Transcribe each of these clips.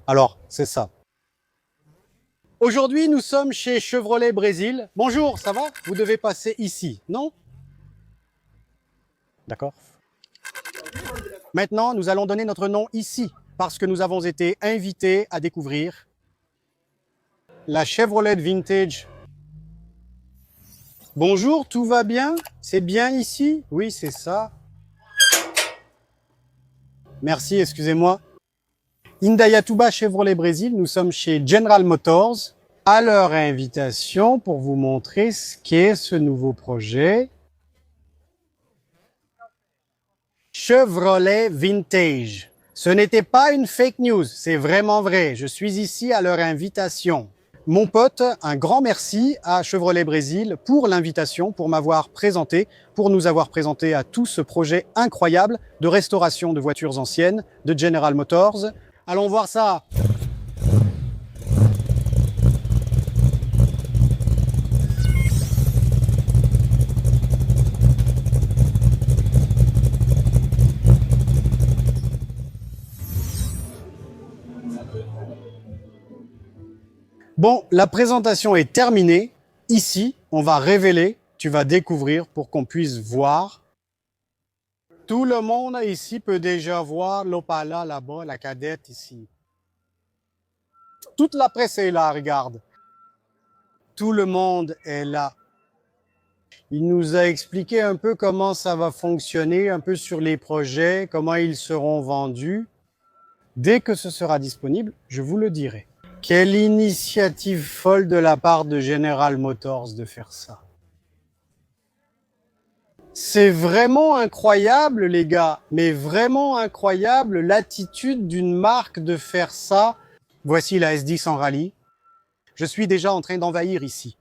Alors, c'est ça. Aujourd'hui, nous sommes chez Chevrolet Brésil. Bonjour, ça va? Vous devez passer ici, non? D'accord. Maintenant, nous allons donner notre nom ici, parce que nous avons été invités à découvrir la Chevrolet Vintage. Bonjour, tout va bien? C'est bien ici? Oui, c'est ça. Merci, excusez-moi. Indaiatuba Chevrolet Brésil, nous sommes chez General Motors, à leur invitation pour vous montrer ce qu'est ce nouveau projet. Chevrolet Vintage. Ce n'était pas une fake news, c'est vraiment vrai. Je suis ici à leur invitation. Mon pote, un grand merci à Chevrolet Brésil pour l'invitation, pour m'avoir présenté, pour nous avoir présenté à tout ce projet incroyable de restauration de voitures anciennes de General Motors. Allons voir ça. Bon, la présentation est terminée. Ici, on va révéler, tu vas découvrir pour qu'on puisse voir. Tout le monde ici peut déjà voir l'Opala là-bas, la cadette ici. Toute la presse est là, regarde. Tout le monde est là. Il nous a expliqué un peu comment ça va fonctionner, un peu sur les projets, comment ils seront vendus. Dès que ce sera disponible, je vous le dirai. Quelle initiative folle de la part de General Motors de faire ça. C'est vraiment incroyable, les gars, mais vraiment incroyable l'attitude d'une marque de faire ça. Voici la S10 en rallye. Je suis déjà en train d'envahir ici.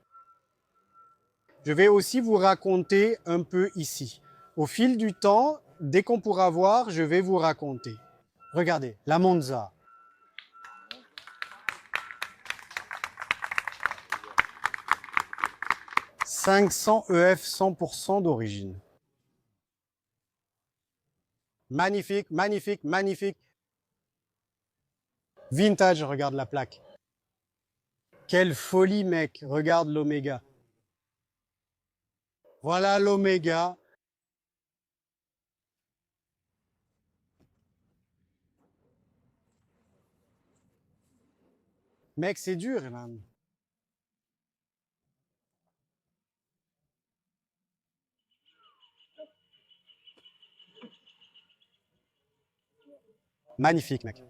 Je vais aussi vous raconter un peu ici. Au fil du temps, dès qu'on pourra voir, je vais vous raconter. Regardez, la Monza. « 500 EF 100% d'origine. Magnifique, magnifique, magnifique. Vintage, regarde la plaque. Quelle folie, mec. Regarde l'Oméga. Voilà l'Oméga. Mec, c'est dur, man. Magnifique, mec.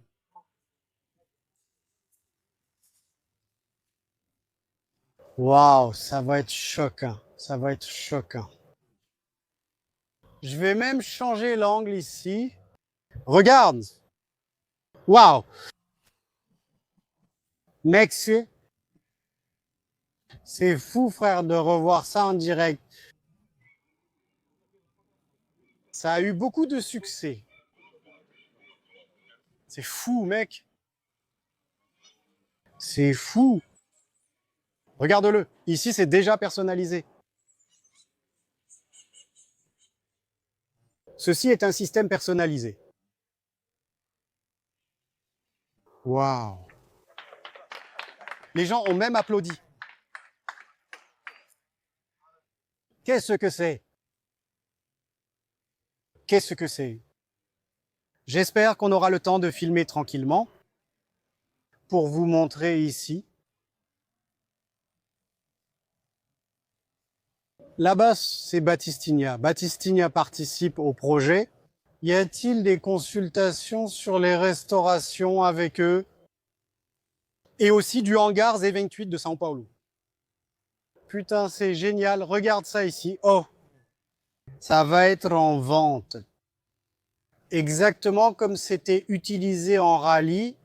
Waouh, ça va être choquant. Ça va être choquant. Je vais même changer l'angle ici. Regarde. Waouh. Mec, c'est fou, frère, de revoir ça en direct. Ça a eu beaucoup de succès. C'est fou, mec. C'est fou. Regarde-le. Ici, c'est déjà personnalisé. Ceci est un système personnalisé. Waouh. Les gens ont même applaudi. Qu'est-ce que c'est? Qu'est-ce que c'est? J'espère qu'on aura le temps de filmer tranquillement pour vous montrer ici. Là-bas, c'est Batistigna. Batistigna participe au projet. Y a-t-il des consultations sur les restaurations avec eux? Et aussi du hangar Z28 de São Paulo. Putain, c'est génial. Regarde ça ici. Oh, ça va être en vente. Exactement comme c'était utilisé en rallye.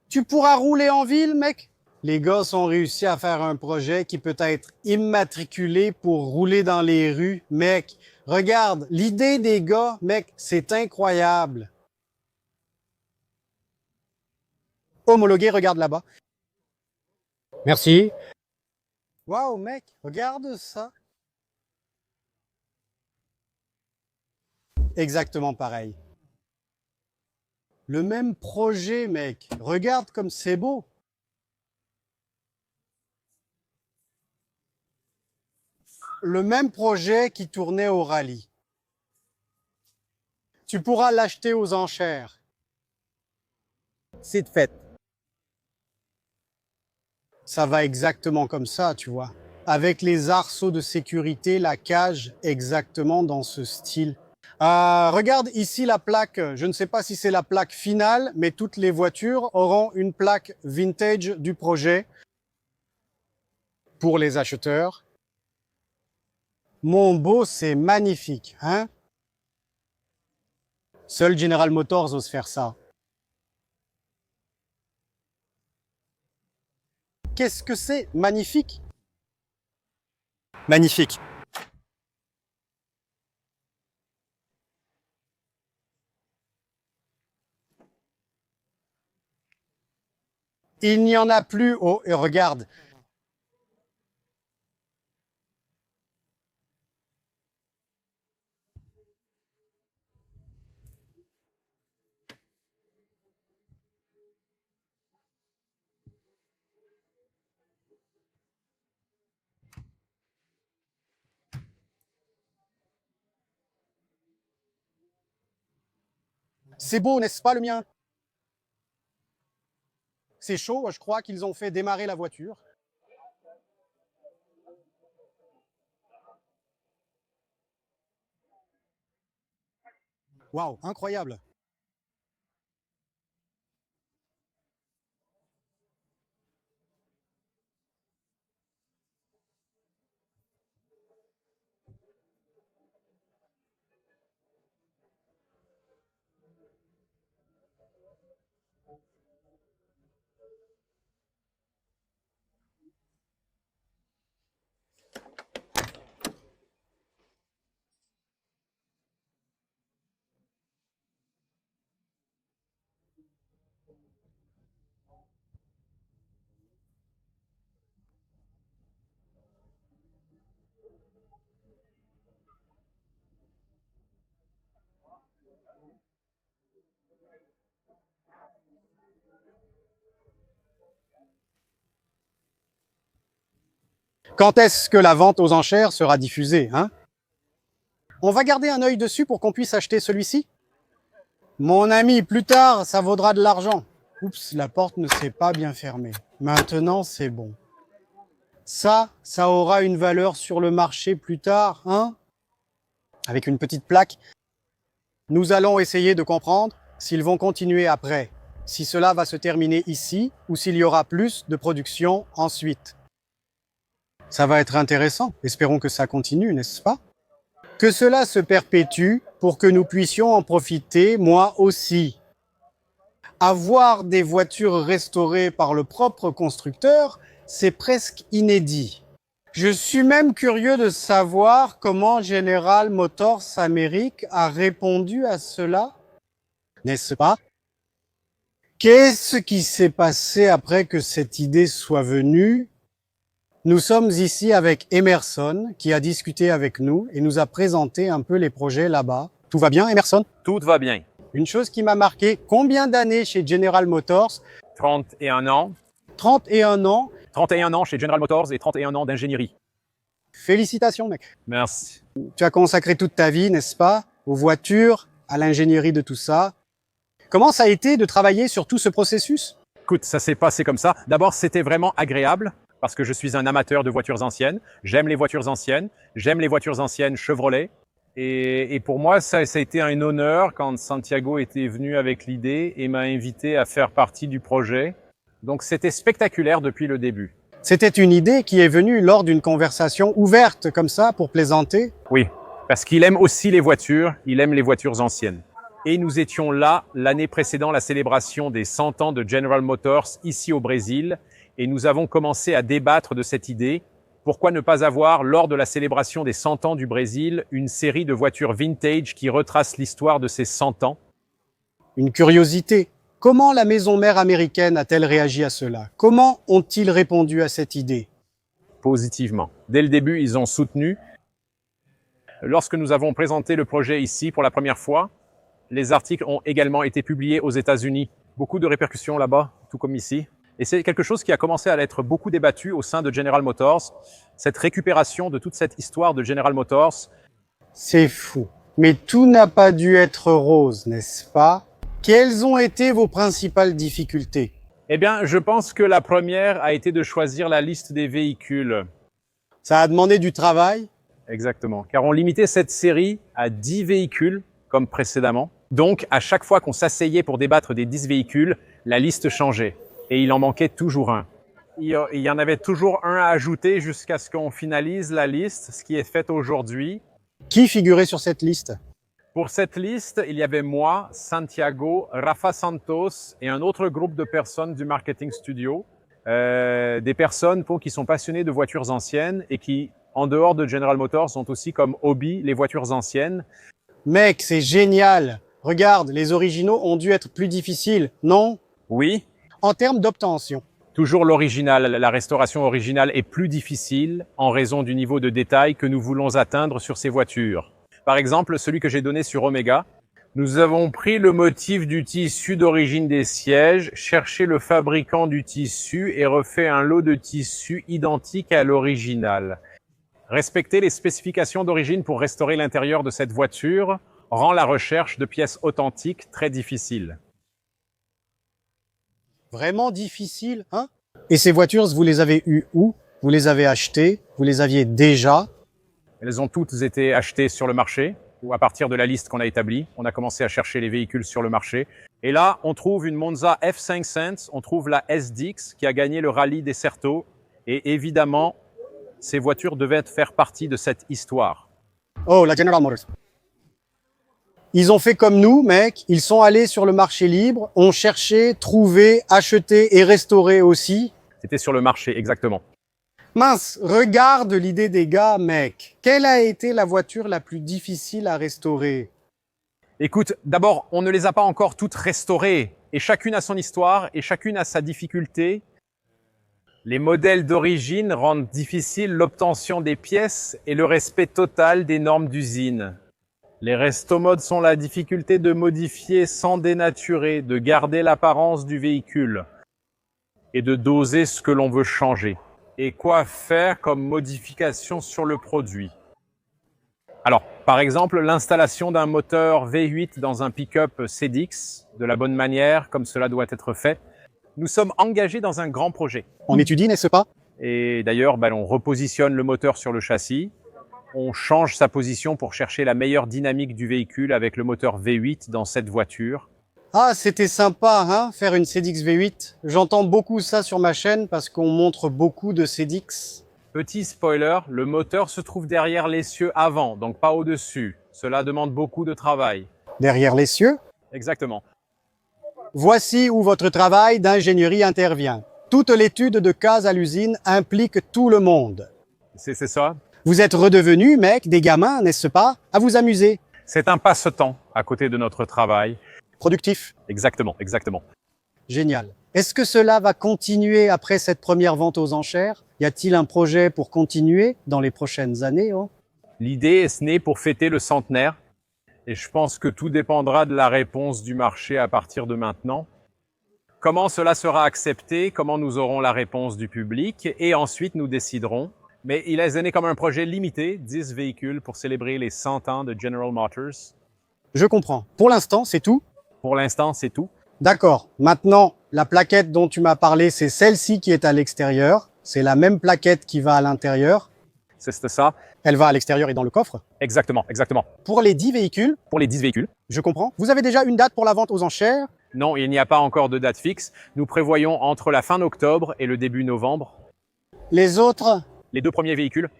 Tu pourras rouler en ville, mec? Les gars ont réussi à faire un projet qui peut être immatriculé pour rouler dans les rues. Mec, regarde, l'idée des gars, mec, c'est incroyable. Homologué, regarde là-bas. Merci. Waouh, mec, regarde ça. Exactement pareil. Le même projet, mec. Regarde comme c'est beau. Le même projet qui tournait au rallye. Tu pourras l'acheter aux enchères. C'est de fait. Ça va exactement comme ça, tu vois. Avec les arceaux de sécurité, la cage exactement dans ce style. Regarde ici la plaque, je ne sais pas si c'est la plaque finale, mais toutes les voitures auront une plaque vintage du projet pour les acheteurs. Mon beau, c'est magnifique, hein? Seul General Motors ose faire ça. Qu'est-ce que c'est magnifique? Magnifique. Il n'y en a plus. Oh, et regarde. C'est beau, n'est-ce pas, le mien? C'est chaud, je crois qu'ils ont fait démarrer la voiture. Waouh, incroyable. Quand est-ce que la vente aux enchères sera diffusée, hein? On va garder un œil dessus pour qu'on puisse acheter celui-ci? Mon ami, plus tard, ça vaudra de l'argent. Oups, la porte ne s'est pas bien fermée. Maintenant, c'est bon. Ça aura une valeur sur le marché plus tard, hein? Avec une petite plaque. Nous allons essayer de comprendre s'ils vont continuer après, si cela va se terminer ici ou s'il y aura plus de production ensuite. Ça va être intéressant. Espérons que ça continue, n'est-ce pas? Que cela se perpétue pour que nous puissions en profiter, moi aussi. Avoir des voitures restaurées par le propre constructeur, c'est presque inédit. Je suis même curieux de savoir comment General Motors Amérique a répondu à cela, n'est-ce pas? Qu'est-ce qui s'est passé après que cette idée soit venue? Nous sommes ici avec Emerson, qui a discuté avec nous et nous a présenté un peu les projets là-bas. Tout va bien, Emerson? Tout va bien. Une chose qui m'a marqué, combien d'années chez General Motors? 31 ans. 31 ans. 31 ans chez General Motors et 31 ans d'ingénierie. Félicitations, mec. Merci. Tu as consacré toute ta vie, n'est-ce pas, aux voitures, à l'ingénierie de tout ça. Comment ça a été de travailler sur tout ce processus? Écoute, ça s'est passé comme ça. D'abord, c'était vraiment agréable parce que je suis un amateur de voitures anciennes. J'aime les voitures anciennes. J'aime les voitures anciennes Chevrolet. Et pour moi, ça a été un honneur quand Santiago était venu avec l'idée et m'a invité à faire partie du projet. Donc, c'était spectaculaire depuis le début. C'était une idée qui est venue lors d'une conversation ouverte comme ça pour plaisanter? Oui, parce qu'il aime aussi les voitures, il aime les voitures anciennes. Et nous étions là l'année précédant la célébration des 100 ans de General Motors ici au Brésil et nous avons commencé à débattre de cette idée. Pourquoi ne pas avoir, lors de la célébration des 100 ans du Brésil, une série de voitures vintage qui retrace l'histoire de ces 100 ans? Une curiosité. Comment la maison mère américaine a-t-elle réagi à cela? Comment ont-ils répondu à cette idée? Positivement. Dès le début, ils ont soutenu. Lorsque nous avons présenté le projet ici pour la première fois, Les articles ont également été publiés aux États-Unis. Beaucoup de répercussions là-bas, tout comme ici. Et c'est quelque chose qui a commencé à être beaucoup débattu au sein de General Motors, cette récupération de toute cette histoire de General Motors. C'est fou. Mais tout n'a pas dû être rose, n'est-ce pas? Quelles ont été vos principales difficultés? Eh bien, je pense que la première a été de choisir la liste des véhicules. Ça a demandé du travail? Exactement. Car on limitait cette série à 10 véhicules, comme précédemment. Donc, à chaque fois qu'on s'asseyait pour débattre des 10 véhicules, la liste changeait. Et il en manquait toujours un. Il y en avait toujours un à ajouter jusqu'à ce qu'on finalise la liste, ce qui est fait aujourd'hui. Qui figurait sur cette liste? Pour cette liste, il y avait moi, Santiago, Rafa Santos et un autre groupe de personnes du Marketing Studio. Des personnes qui sont passionnées de voitures anciennes et qui, en dehors de General Motors, ont aussi comme hobby les voitures anciennes. Mec, c'est génial! Regarde, les originaux ont dû être plus difficiles, non? Oui, En termes d'obtention. toujours l'original, la restauration originale est plus difficile en raison du niveau de détail que nous voulons atteindre sur ces voitures. Par exemple, celui que j'ai donné sur Omega, nous avons pris le motif du tissu d'origine des sièges, cherché le fabricant du tissu et refait un lot de tissu identique à l'original. Respecter les spécifications d'origine pour restaurer l'intérieur de cette voiture rend la recherche de pièces authentiques très difficile. Vraiment difficile, hein? Et ces voitures, vous les avez eues où? Vous les avez achetées? Vous les aviez déjà? Elles ont toutes été achetées sur le marché, ou à partir de la liste qu'on a établie. On a commencé à chercher les véhicules sur le marché. Et là, on trouve une Monza F500, on trouve la SDX qui a gagné le rallye des Certo. Et évidemment, ces voitures devaient faire partie de cette histoire. Oh, la General Motors. Ils ont fait comme nous, mec. Ils sont allés sur le marché libre, ont cherché, trouvé, acheté et restauré aussi. C'était sur le marché, exactement. Mince, regarde l'idée des gars, mec. Quelle a été la voiture la plus difficile à restaurer? Écoute, d'abord, on ne les a pas encore toutes restaurées. Et chacune a son histoire et chacune a sa difficulté. Les modèles d'origine rendent difficile l'obtention des pièces et le respect total des normes d'usine. Les resto-modes sont la difficulté de modifier sans dénaturer, de garder l'apparence du véhicule et de doser ce que l'on veut changer. Et quoi faire comme modification sur le produit? Alors, par exemple, l'installation d'un moteur V8 dans un pick-up CDX de la bonne manière, comme cela doit être fait. Nous sommes engagés dans un grand projet. On étudie, n'est-ce pas? Et d'ailleurs, on repositionne le moteur sur le châssis. On change sa position pour chercher la meilleure dynamique du véhicule avec le moteur V8 dans cette voiture. Ah, c'était sympa, hein, faire une CDX V8. J'entends beaucoup ça sur ma chaîne parce qu'on montre beaucoup de CDX. Petit spoiler, le moteur se trouve derrière l'essieu avant, donc pas au-dessus. Cela demande beaucoup de travail. Derrière les cieux. Exactement. Voici où votre travail d'ingénierie intervient. Toute l'étude de cas à l'usine implique tout le monde. C'est ça. Vous êtes redevenus, mec, des gamins, n'est-ce pas, à vous amuser. C'est un passe-temps à côté de notre travail. Productif. Exactement, exactement. Génial. Est-ce que cela va continuer après cette première vente aux enchères? Y a-t-il un projet pour continuer dans les prochaines années? L'idée est née pour fêter le centenaire. Et je pense que tout dépendra de la réponse du marché à partir de maintenant. Comment cela sera accepté, comment nous aurons la réponse du public, et ensuite nous déciderons. Mais il est né comme un projet limité, 10 véhicules pour célébrer les 100 ans de General Motors. Je comprends. Pour l'instant, c'est tout? Pour l'instant, c'est tout. D'accord. Maintenant, la plaquette dont tu m'as parlé, c'est celle-ci qui est à l'extérieur. C'est la même plaquette qui va à l'intérieur. C'est ça. Elle va à l'extérieur et dans le coffre. Exactement, exactement. Pour les 10 véhicules, Pour les 10 véhicules. je comprends. Vous avez déjà une date pour la vente aux enchères? Non, il n'y a pas encore de date fixe. Nous prévoyons entre la fin octobre et le début novembre. Les autres? Les 2 premiers véhicules.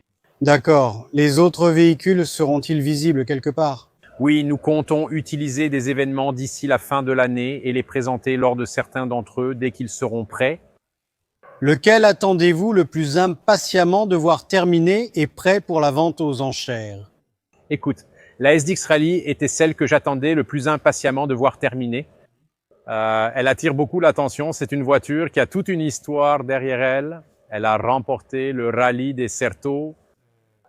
D'accord. Les autres véhicules seront-ils visibles quelque part? Oui, nous comptons utiliser des événements d'ici la fin de l'année et les présenter lors de certains d'entre eux dès qu'ils seront prêts. Lequel attendez-vous le plus impatiemment de voir terminé et prêt pour la vente aux enchères? Écoute, la SDX Rally était celle que j'attendais le plus impatiemment de voir terminer. Elle attire beaucoup l'attention. C'est une voiture qui a toute une histoire derrière elle. Elle a remporté le rallye des Certo.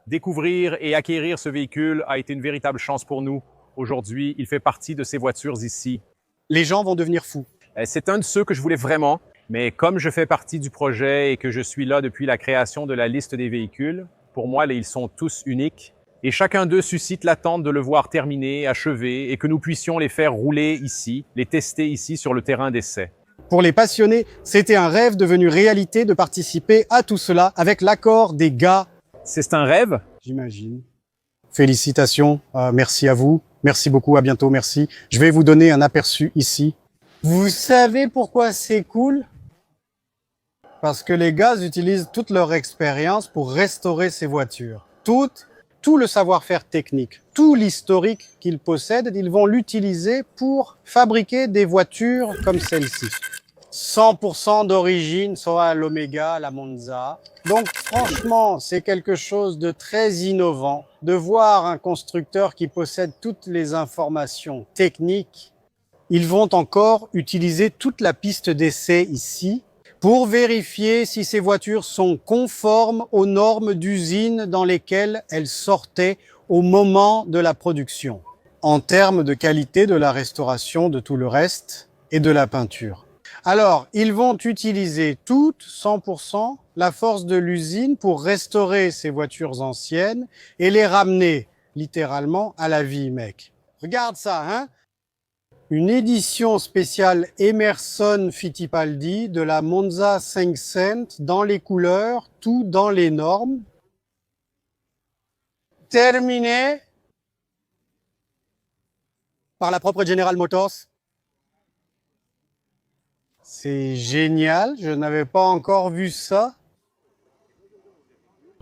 Découvrir et acquérir ce véhicule a été une véritable chance pour nous. Aujourd'hui, il fait partie de ces voitures ici. Les gens vont devenir fous. C'est un de ceux que je voulais vraiment, mais comme je fais partie du projet et que je suis là depuis la création de la liste des véhicules, pour moi, ils sont tous uniques et chacun d'eux suscite l'attente de le voir terminé, achevé et que nous puissions les faire rouler ici, les tester ici sur le terrain d'essai. Pour les passionnés, c'était un rêve devenu réalité de participer à tout cela avec l'accord des gars. C'est un rêve? J'imagine. Félicitations, merci à vous. Merci beaucoup, à bientôt, merci. Je vais vous donner un aperçu ici. Vous savez pourquoi c'est cool? Parce que les gars utilisent toute leur expérience pour restaurer ces voitures. Tout le savoir-faire technique, tout l'historique qu'ils possèdent, ils vont l'utiliser pour fabriquer des voitures comme celle-ci. 100% d'origine, soit à l'Omega, à la Monza. Donc franchement, c'est quelque chose de très innovant de voir un constructeur qui possède toutes les informations techniques. Ils vont encore utiliser toute la piste d'essai ici pour vérifier si ces voitures sont conformes aux normes d'usine dans lesquelles elles sortaient au moment de la production, en termes de qualité de la restauration de tout le reste et de la peinture. Alors, ils vont utiliser toute, 100%, la force de l'usine pour restaurer ces voitures anciennes et les ramener littéralement à la vie, mec. Regarde ça, hein? Une édition spéciale Emerson Fittipaldi de la Monza 500 dans les couleurs, tout dans les normes. Terminé par la propre General Motors. C'est génial, je n'avais pas encore vu ça.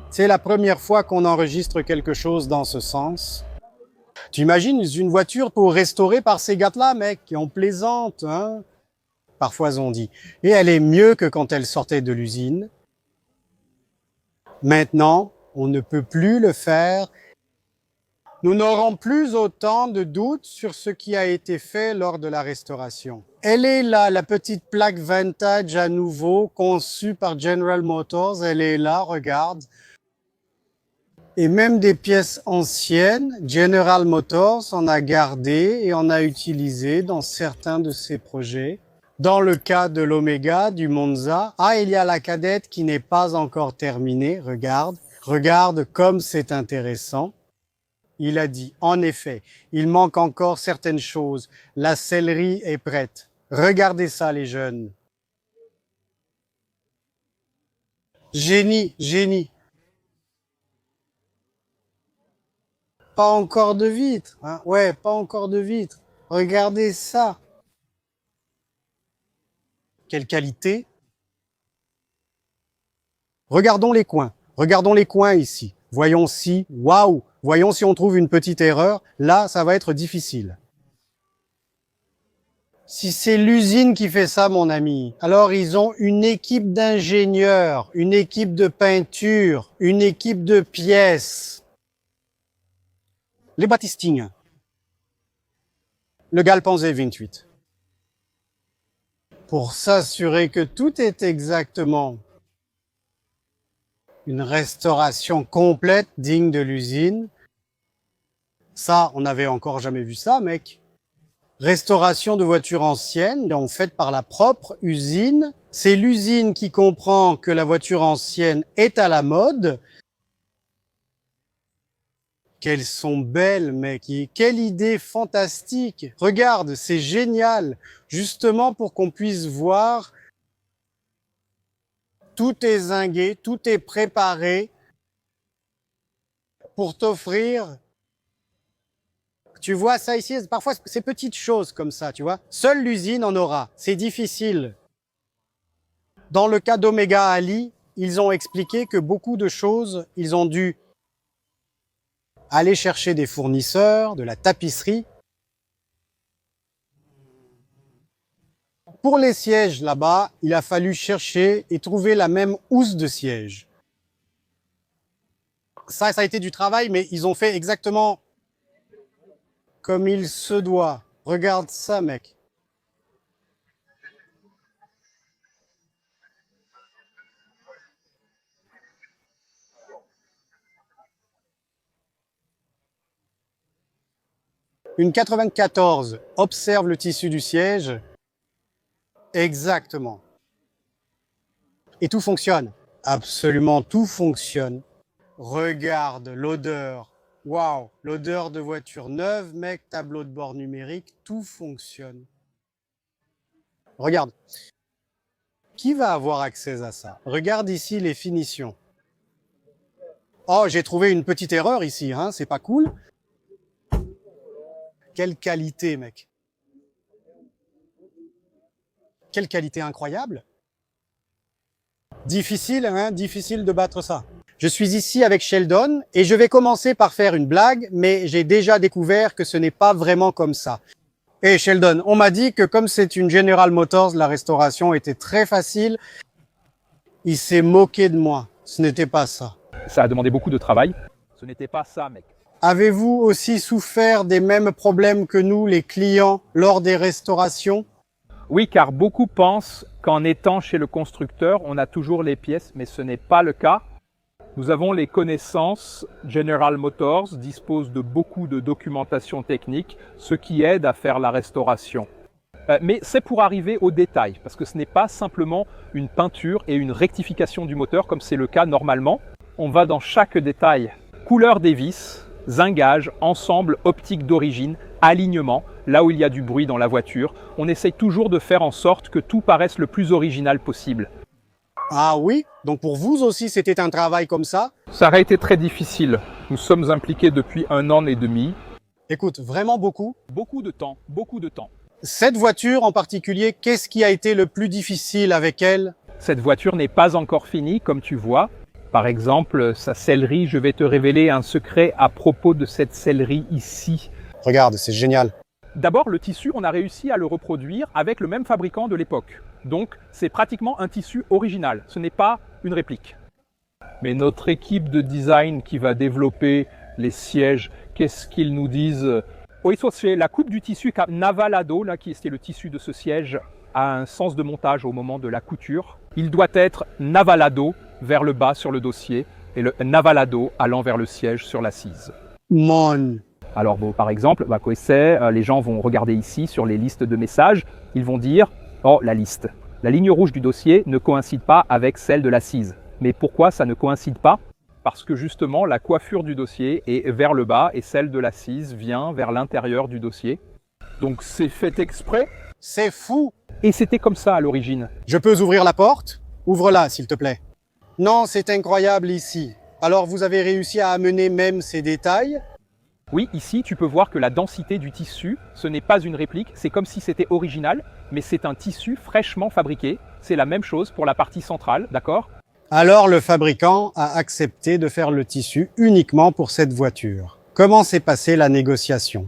C'est la première fois qu'on enregistre quelque chose dans ce sens. Tu imagines une voiture pour restaurer par ces gars-là, mec, qui on plaisante, hein? Parfois on dit. Et elle est mieux que quand elle sortait de l'usine. Maintenant, on ne peut plus le faire. Nous n'aurons plus autant de doutes sur ce qui a été fait lors de la restauration. Elle est là, la petite plaque vintage à nouveau, conçue par General Motors. Elle est là, regarde. Et même des pièces anciennes, General Motors en a gardé et en a utilisé dans certains de ses projets. Dans le cas de l'Omega, du Monza, il y a la cadette qui n'est pas encore terminée, regarde. Regarde comme c'est intéressant. Il a dit, en effet, il manque encore certaines choses. La sellerie est prête. Regardez ça, les jeunes. Génie, génie. Pas encore de vitres, hein? Ouais, pas encore de vitres. Regardez ça. Quelle qualité. Regardons les coins. Regardons les coins ici. Voyons si, waouh, voyons si on trouve une petite erreur. Là, ça va être difficile. Si c'est l'usine qui fait ça, mon ami, alors ils ont une équipe d'ingénieurs, une équipe de peinture, une équipe de pièces. Les Battistings. Le Galpanzé 28. Pour s'assurer que tout est exactement une restauration complète digne de l'usine. Ça, on n'avait encore jamais vu ça, mec. Restauration de voitures anciennes, donc faites par la propre usine. C'est l'usine qui comprend que la voiture ancienne est à la mode. Qu'elles sont belles, mec. Quelle idée fantastique. Regarde, c'est génial. Justement pour qu'on puisse voir. Tout est zingué, tout est préparé pour t'offrir. Tu vois ça ici, parfois c'est petites choses comme ça, tu vois. Seule l'usine en aura, c'est difficile. Dans le cas d'Omega Ali, ils ont expliqué que beaucoup de choses, ils ont dû aller chercher des fournisseurs, de la tapisserie. Pour les sièges là-bas, il a fallu chercher et trouver la même housse de siège. Ça a été du travail, mais ils ont fait exactement comme il se doit. Regarde ça, mec. Une 94 observe le tissu du siège. Exactement. Et tout fonctionne. Absolument tout fonctionne. Regarde l'odeur. Waouh, l'odeur de voiture neuve, mec, tableau de bord numérique, tout fonctionne. Regarde. Qui va avoir accès à ça? Regarde ici les finitions. Oh, j'ai trouvé une petite erreur ici, hein, c'est pas cool. Quelle qualité, mec. Quelle qualité incroyable. Difficile, hein, difficile de battre ça. Je suis ici avec Sheldon et je vais commencer par faire une blague, mais j'ai déjà découvert que ce n'est pas vraiment comme ça. Et Sheldon, on m'a dit que comme c'est une General Motors, la restauration était très facile. Il s'est moqué de moi. Ce n'était pas ça. Ça a demandé beaucoup de travail. Ce n'était pas ça, mec. Avez-vous aussi souffert des mêmes problèmes que nous, les clients, lors des restaurations? Oui, car beaucoup pensent qu'en étant chez le constructeur, on a toujours les pièces, mais ce n'est pas le cas. Nous avons les connaissances. General Motors dispose de beaucoup de documentation technique, ce qui aide à faire la restauration. Mais c'est pour arriver au détail, parce que ce n'est pas simplement une peinture et une rectification du moteur, comme c'est le cas normalement. On va dans chaque détail. Couleur des vis, zingage, ensemble optique d'origine, alignement, là où il y a du bruit dans la voiture. On essaye toujours de faire en sorte que tout paraisse le plus original possible. Ah oui? Donc pour vous aussi, c'était un travail comme ça? Ça aurait été très difficile. Nous sommes impliqués depuis 1 an et demi. Écoute, vraiment beaucoup. Beaucoup de temps, beaucoup de temps. Cette voiture en particulier, qu'est-ce qui a été le plus difficile avec elle? Cette voiture n'est pas encore finie, comme tu vois. Par exemple, sa sellerie, je vais te révéler un secret à propos de cette sellerie ici. Regarde, c'est génial. D'abord, le tissu, on a réussi à le reproduire avec le même fabricant de l'époque. Donc, c'est pratiquement un tissu original. Ce n'est pas une réplique. Mais notre équipe de design qui va développer les sièges, qu'est-ce qu'ils nous disent? Oui, soit c'est la coupe du tissu Navalado, là, qui est le tissu de ce siège, a un sens de montage au moment de la couture. Il doit être Navalado vers le bas sur le dossier et le Navalado allant vers le siège sur l'assise. Mon. Alors, bon, par exemple, quoi c'est, les gens vont regarder ici sur les listes de messages, ils vont dire « Oh, la liste. La ligne rouge du dossier ne coïncide pas avec celle de l'assise. » Mais pourquoi ça ne coïncide pas? Parce que justement, la coiffure du dossier est vers le bas et celle de l'assise vient vers l'intérieur du dossier. Donc c'est fait exprès. C'est fou. Et c'était comme ça à l'origine. Je peux ouvrir la porte? Ouvre-la, s'il te plaît. Non, c'est incroyable ici. Alors vous avez réussi à amener même ces détails? Oui, ici, tu peux voir que la densité du tissu, ce n'est pas une réplique, c'est comme si c'était original, mais c'est un tissu fraîchement fabriqué. C'est la même chose pour la partie centrale, d'accord? Alors le fabricant a accepté de faire le tissu uniquement pour cette voiture. Comment s'est passée la négociation?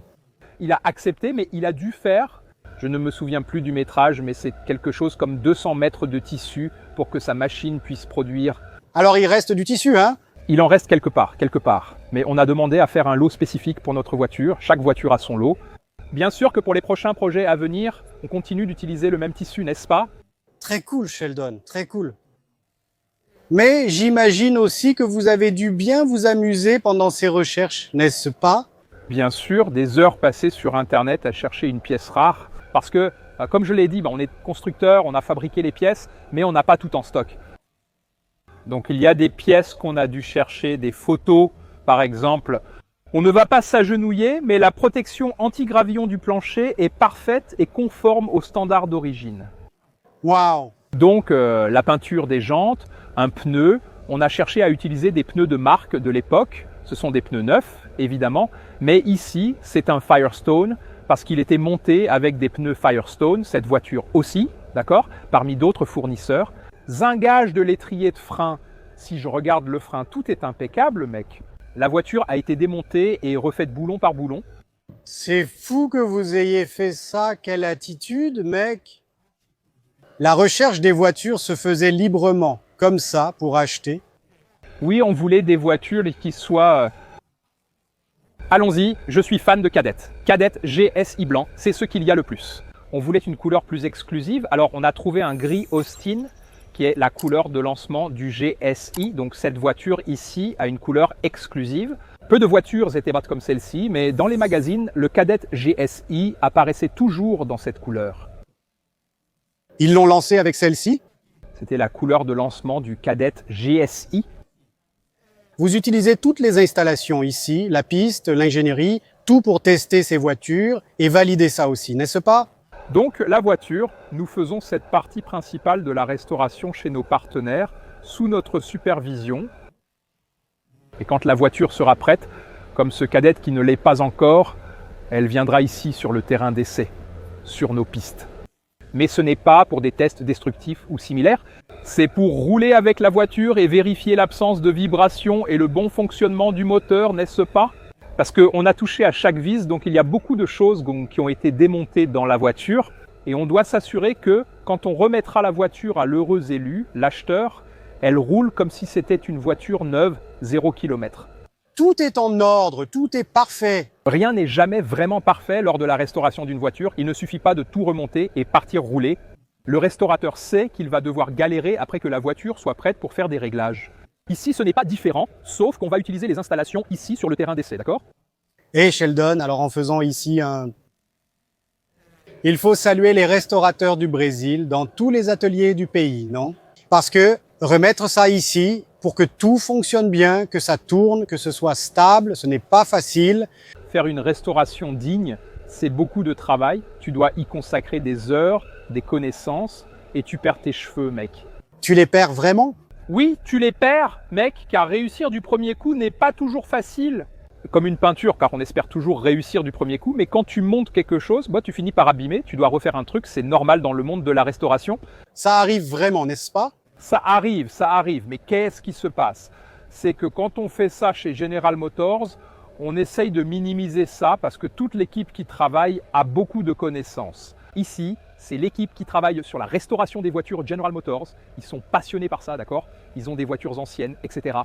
Il a accepté, mais il a dû faire, je ne me souviens plus du métrage, mais c'est quelque chose comme 200 mètres de tissu pour que sa machine puisse produire. Alors il reste du tissu, hein? Il en reste quelque part. Mais on a demandé à faire un lot spécifique pour notre voiture. Chaque voiture a son lot. Bien sûr que pour les prochains projets à venir, on continue d'utiliser le même tissu, n'est-ce pas? Très cool, Sheldon, très cool. Mais j'imagine aussi que vous avez dû bien vous amuser pendant ces recherches, n'est-ce pas? Bien sûr, des heures passées sur Internet à chercher une pièce rare. Parce que, comme je l'ai dit, on est constructeur, on a fabriqué les pièces, mais on n'a pas tout en stock. Donc il y a des pièces qu'on a dû chercher, des photos par exemple. On ne va pas s'agenouiller, mais la protection anti-gravillon du plancher est parfaite et conforme aux standards d'origine. Waouh! Donc la peinture des jantes, un pneu, on a cherché à utiliser des pneus de marque de l'époque. Ce sont des pneus neufs, évidemment, mais ici c'est un Firestone parce qu'il était monté avec des pneus Firestone, cette voiture aussi, d'accord, parmi d'autres fournisseurs. Zingage de l'étrier de frein, si je regarde le frein, tout est impeccable, mec. La voiture a été démontée et refaite boulon par boulon. C'est fou que vous ayez fait ça, quelle attitude, mec! La recherche des voitures se faisait librement, comme ça, pour acheter. Oui, on voulait des voitures qui soient... Allons-y, je suis fan de Kadett. Kadett GSI blanc, c'est ce qu'il y a le plus. On voulait une couleur plus exclusive, alors on a trouvé un gris Austin, qui est la couleur de lancement du GSI. Donc cette voiture ici a une couleur exclusive. Peu de voitures étaient comme celle-ci, mais dans les magazines, le Kadett GSI apparaissait toujours dans cette couleur. Ils l'ont lancé avec celle-ci. C'était la couleur de lancement du Kadett GSI. Vous utilisez toutes les installations ici, la piste, l'ingénierie, tout pour tester ces voitures et valider ça aussi, n'est-ce pas? Donc la voiture, nous faisons cette partie principale de la restauration chez nos partenaires, sous notre supervision. Et quand la voiture sera prête, comme ce Kadett qui ne l'est pas encore, elle viendra ici sur le terrain d'essai, sur nos pistes. Mais ce n'est pas pour des tests destructifs ou similaires, c'est pour rouler avec la voiture et vérifier l'absence de vibration et le bon fonctionnement du moteur, n'est-ce pas? Parce qu'on a touché à chaque vis, donc il y a beaucoup de choses qui ont été démontées dans la voiture, et on doit s'assurer que quand on remettra la voiture à l'heureux élu, l'acheteur, elle roule comme si c'était une voiture neuve, 0 km. Tout est en ordre, tout est parfait. Rien n'est jamais vraiment parfait lors de la restauration d'une voiture. Il ne suffit pas de tout remonter et partir rouler. Le restaurateur sait qu'il va devoir galérer après que la voiture soit prête pour faire des réglages. Ici, ce n'est pas différent, sauf qu'on va utiliser les installations ici sur le terrain d'essai, d'accord? Et Sheldon, alors en faisant ici un... Il faut saluer les restaurateurs du Brésil dans tous les ateliers du pays, non? Parce que remettre ça ici, pour que tout fonctionne bien, que ça tourne, que ce soit stable, ce n'est pas facile. Faire une restauration digne, c'est beaucoup de travail. Tu dois y consacrer des heures, des connaissances, et tu perds tes cheveux, mec. Tu les perds vraiment? Oui, tu les perds, mec, car réussir du premier coup n'est pas toujours facile. Comme une peinture, car on espère toujours réussir du premier coup, mais quand tu montes quelque chose, tu finis par abîmer, tu dois refaire un truc, c'est normal dans le monde de la restauration. Ça arrive vraiment, n'est-ce pas? Ça arrive, mais qu'est-ce qui se passe? C'est que quand on fait ça chez General Motors, on essaye de minimiser ça parce que toute l'équipe qui travaille a beaucoup de connaissances. Ici, c'est l'équipe qui travaille sur la restauration des voitures General Motors. Ils sont passionnés par ça, d'accord? Ils ont des voitures anciennes, etc.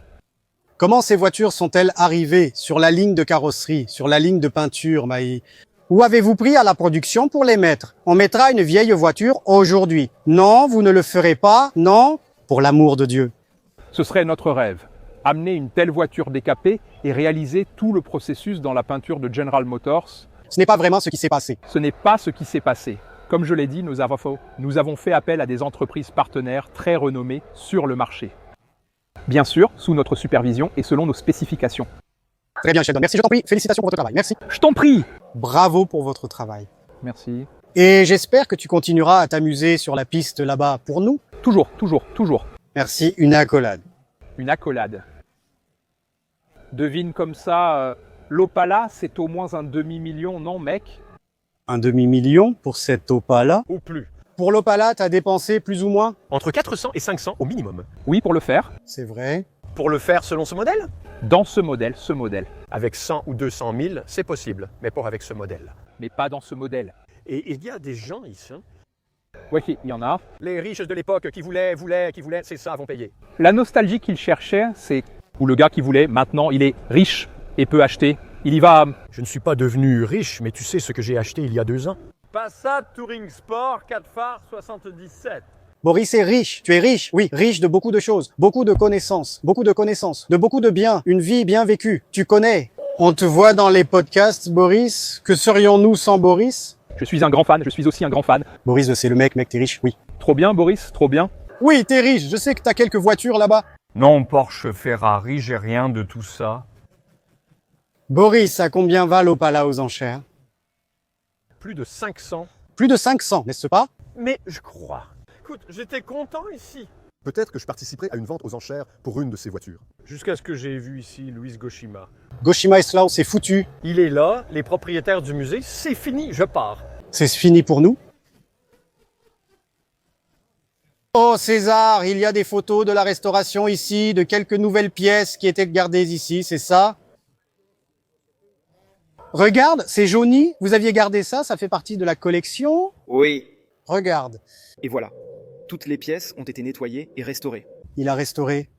Comment ces voitures sont-elles arrivées sur la ligne de carrosserie, sur la ligne de peinture, Maï? Où avez-vous pris à la production pour les mettre? On mettra une vieille voiture aujourd'hui. Non, vous ne le ferez pas. Non, pour l'amour de Dieu. Ce serait notre rêve. Amener une telle voiture décapée et réaliser tout le processus dans la peinture de General Motors. Ce n'est pas vraiment ce qui s'est passé. Ce n'est pas ce qui s'est passé. Comme je l'ai dit, nous avons fait appel à des entreprises partenaires très renommées sur le marché. Bien sûr, sous notre supervision et selon nos spécifications. Très bien, Sheldon. Merci, je t'en prie. Félicitations pour votre travail. Merci. Je t'en prie. Bravo pour votre travail. Merci. Et j'espère que tu continueras à t'amuser sur la piste là-bas pour nous. Toujours, toujours, toujours. Merci, une accolade. Une accolade. Devine comme ça, l'Opala, c'est au moins un demi-million, non, mec? Un demi-million pour cette Opala? Ou plus. Pour l'Opala, t'as dépensé plus ou moins? Entre 400 et 500 au minimum. Oui, pour le faire. C'est vrai. Pour le faire selon ce modèle? Dans ce modèle. Avec 100 ou 200 000, c'est possible, mais pas avec ce modèle. Mais pas dans ce modèle. Et il y a des gens ici, Oui, il y en a. les riches de l'époque qui voulaient, c'est ça, vont payer. La nostalgie qu'il cherchait, c'est où le gars qui voulait, maintenant, il est riche et peut acheter. Il y va. Je ne suis pas devenu riche, mais tu sais ce que j'ai acheté il y a 2 ans? Passat Touring Sport 4 phares 77. Boris est riche. Tu es riche. Oui, riche de beaucoup de choses. Beaucoup de connaissances. De beaucoup de biens. Une vie bien vécue. Tu connais. On te voit dans les podcasts, Boris. Que serions-nous sans Boris? Je suis un grand fan, je suis aussi un grand fan. Boris, c'est le mec, t'es riche, oui. Trop bien, Boris, trop bien. Oui, t'es riche. Je sais que t'as quelques voitures là-bas. Non, Porsche, Ferrari, j'ai rien de tout ça. Boris, à combien va l'Opala aux enchères? Plus de 500. Plus de 500, n'est-ce pas? Mais je crois. Écoute, j'étais content ici. Peut-être que je participerai à une vente aux enchères pour une de ces voitures. Jusqu'à ce que j'ai vu ici Louis Goshima. Goshima Eslao, c'est foutu. Il est là, les propriétaires du musée, c'est fini, je pars. C'est fini pour nous. Oh César, il y a des photos de la restauration ici, de quelques nouvelles pièces qui étaient gardées ici, c'est ça? Regarde, c'est jauni, vous aviez gardé ça, ça fait partie de la collection? Oui. Regarde, Et voilà. Toutes les pièces ont été nettoyées et restaurées. il a restauré.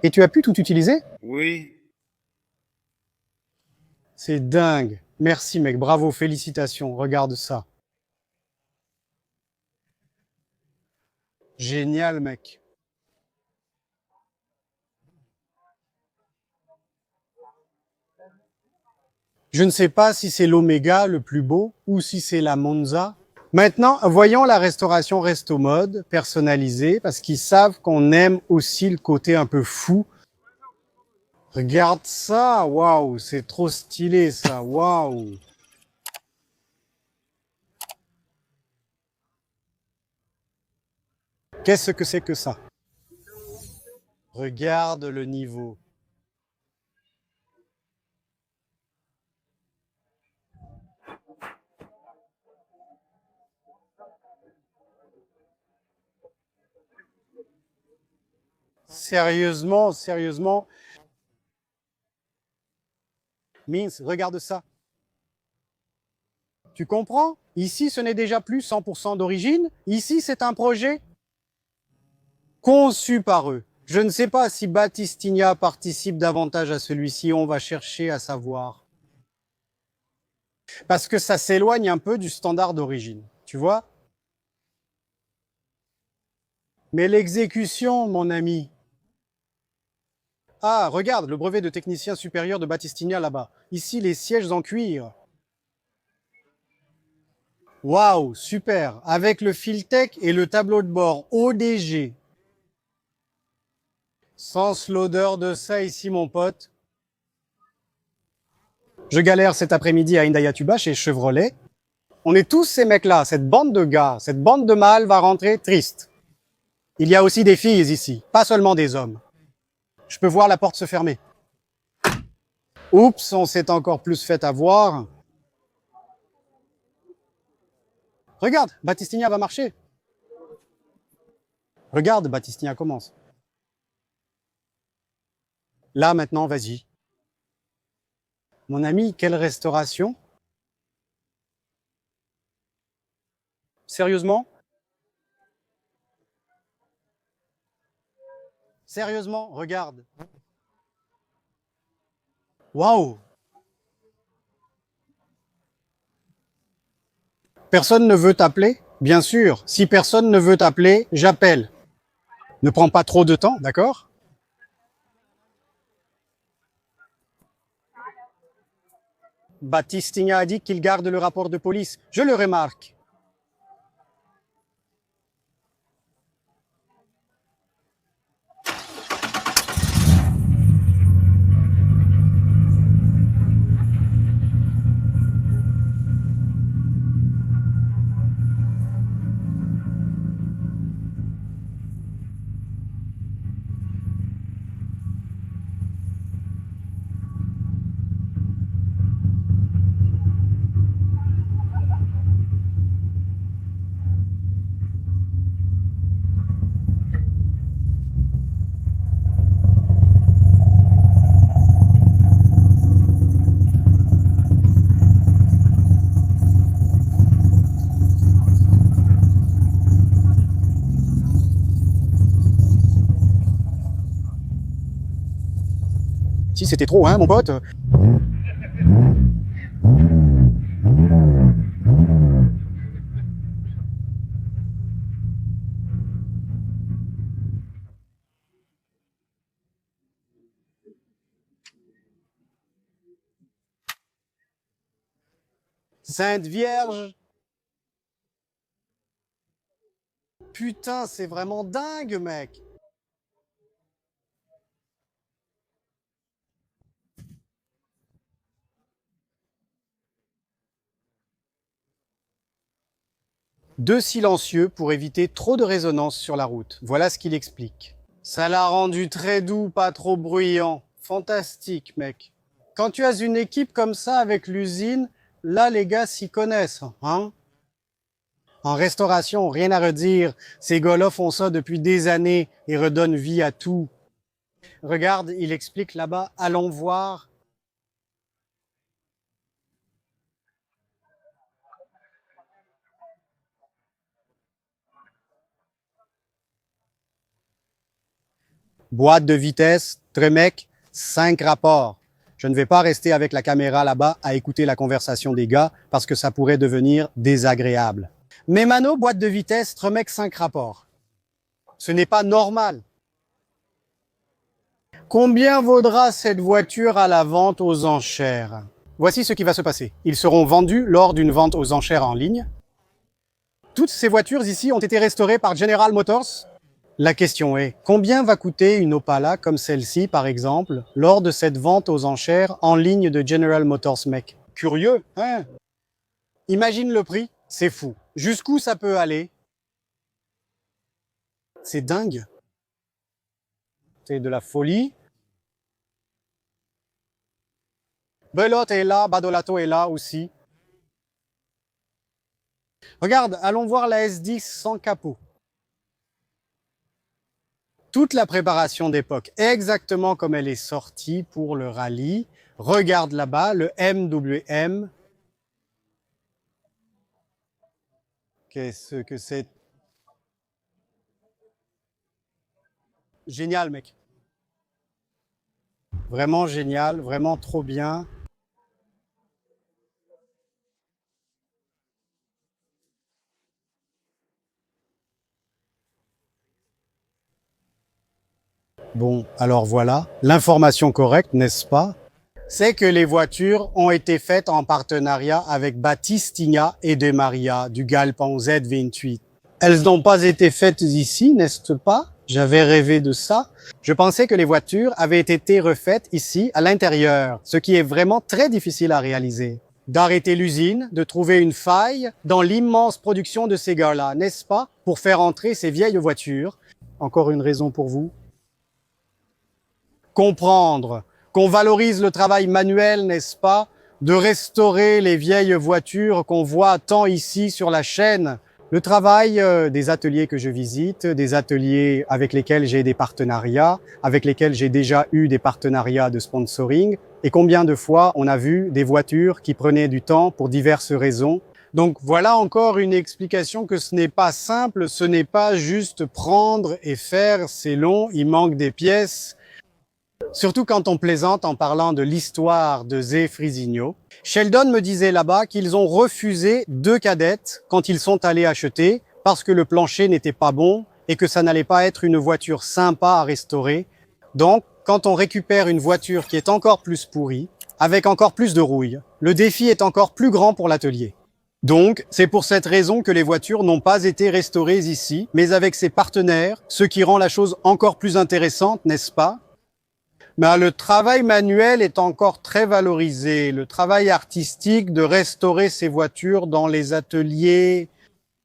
Et tu as pu tout utiliser? Oui. C'est dingue. Merci mec, bravo, félicitations, regarde ça. Génial mec. Je ne sais pas si c'est l'Omega le plus beau ou si c'est la Monza. Maintenant, voyons la restauration Resto Mode personnalisée parce qu'ils savent qu'on aime aussi le côté un peu fou. Regarde ça, waouh, c'est trop stylé ça, waouh. Qu'est-ce que c'est que ça? Regarde le niveau. Sérieusement, sérieusement. Mince, regarde ça. Tu comprends? Ici, ce n'est déjà plus 100% d'origine. Ici, c'est un projet conçu par eux. Je ne sais pas si Battistini participe davantage à celui-ci. On va chercher à savoir. Parce que ça s'éloigne un peu du standard d'origine. Tu vois? Mais l'exécution, mon ami. Ah, regarde, le brevet de technicien supérieur de Battistini là-bas. Ici, les sièges en cuir. Waouh, super. Avec le Filtech et le tableau de bord ODG. Sens l'odeur de ça ici, mon pote. Je galère cet après-midi à Indayatuba chez Chevrolet. On est tous ces mecs-là, cette bande de gars, cette bande de mâles va rentrer triste. Il y a aussi des filles ici, pas seulement des hommes. Je peux voir la porte se fermer. Oups, on s'est encore plus fait avoir. Regarde, Battistini va marcher. Regarde, Battistini commence. Là, maintenant, vas-y. Mon ami, quelle restauration? Sérieusement? Sérieusement, regarde. Waouh! Personne ne veut t'appeler? Bien sûr, si personne ne veut t'appeler, j'appelle. Ne prends pas trop de temps, d'accord? Battistini a dit qu'il garde le rapport de police. Je le remarque. Si c'était trop, hein, mon pote? Sainte Vierge. Putain, c'est vraiment dingue, mec. Deux silencieux pour éviter trop de résonance sur la route. Voilà ce qu'il explique. Ça l'a rendu très doux, pas trop bruyant. Fantastique, mec. Quand tu as une équipe comme ça avec l'usine, là, les gars s'y connaissent, hein? En restauration, rien à redire. Ces gars-là font ça depuis des années et redonnent vie à tout. Regarde, il explique là-bas, allons voir. Boîte de vitesse, Tremec, 5 rapports. Je ne vais pas rester avec la caméra là-bas à écouter la conversation des gars parce que ça pourrait devenir désagréable. Mais Mano, boîte de vitesse, Tremec, 5 rapports. Ce n'est pas normal. Combien vaudra cette voiture à la vente aux enchères? Voici ce qui va se passer. Ils seront vendus lors d'une vente aux enchères en ligne. Toutes ces voitures ici ont été restaurées par General Motors. La question est, combien va coûter une Opala comme celle-ci, par exemple, lors de cette vente aux enchères en ligne de General Motors Mech? Curieux, hein? Imagine le prix, c'est fou. Jusqu'où ça peut aller? C'est dingue. C'est de la folie. Belote est là, Badolato est là aussi. Regarde, allons voir la S10 sans capot. Toute la préparation d'époque, exactement comme elle est sortie pour le rallye. Regarde là-bas, le MWM. Qu'est-ce que c'est? Génial, mec. Vraiment génial, vraiment trop bien. Bon, alors voilà, l'information correcte, n'est-ce pas? C'est que les voitures ont été faites en partenariat avec Battistini et De Maria du Galpan Z28. Elles n'ont pas été faites ici, n'est-ce pas? J'avais rêvé de ça. Je pensais que les voitures avaient été refaites ici, à l'intérieur, ce qui est vraiment très difficile à réaliser. D'arrêter l'usine, de trouver une faille dans l'immense production de ces gars-là, n'est-ce pas? Pour faire entrer ces vieilles voitures. Encore une raison pour vous. Comprendre qu'on valorise le travail manuel, n'est-ce pas? De restaurer les vieilles voitures qu'on voit tant ici sur la chaîne. Le travail des ateliers que je visite, des ateliers avec lesquels j'ai des partenariats, avec lesquels j'ai déjà eu des partenariats de sponsoring. Et combien de fois on a vu des voitures qui prenaient du temps pour diverses raisons. Donc voilà encore une explication que ce n'est pas simple, ce n'est pas juste prendre et faire, c'est long, il manque des pièces. Surtout quand on plaisante en parlant de l'histoire de Zé Frisigno. Sheldon me disait là-bas qu'ils ont refusé 2 cadettes quand ils sont allés acheter parce que le plancher n'était pas bon et que ça n'allait pas être une voiture sympa à restaurer. Donc, quand on récupère une voiture qui est encore plus pourrie, avec encore plus de rouille, le défi est encore plus grand pour l'atelier. Donc, c'est pour cette raison que les voitures n'ont pas été restaurées ici, mais avec ses partenaires, ce qui rend la chose encore plus intéressante, n'est-ce pas? Mais le travail manuel est encore très valorisé. Le travail artistique de restaurer ces voitures dans les ateliers,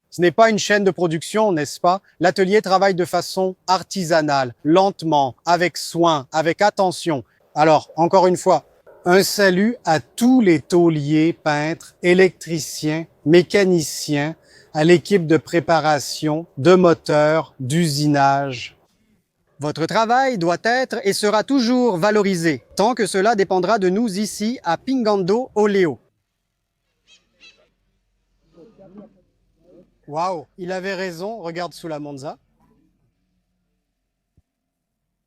ce n'est pas une chaîne de production, n'est-ce pas? L'atelier travaille de façon artisanale, lentement, avec soin, avec attention. Alors, encore une fois, un salut à tous les tôliers, peintres, électriciens, mécaniciens, à l'équipe de préparation, de moteurs, d'usinage. Votre travail doit être et sera toujours valorisé, tant que cela dépendra de nous ici à Pingando Oleo. Waouh, il avait raison, regarde sous la Monza.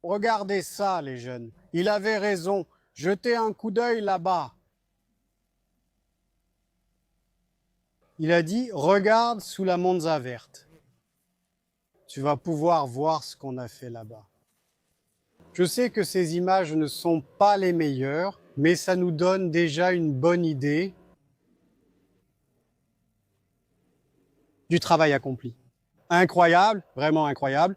Regardez ça, les jeunes. Il avait raison. Jetez un coup d'œil là-bas. Il a dit, regarde sous la Monza verte. Tu vas pouvoir voir ce qu'on a fait là-bas. Je sais que ces images ne sont pas les meilleures, mais ça nous donne déjà une bonne idée du travail accompli. Incroyable, vraiment incroyable.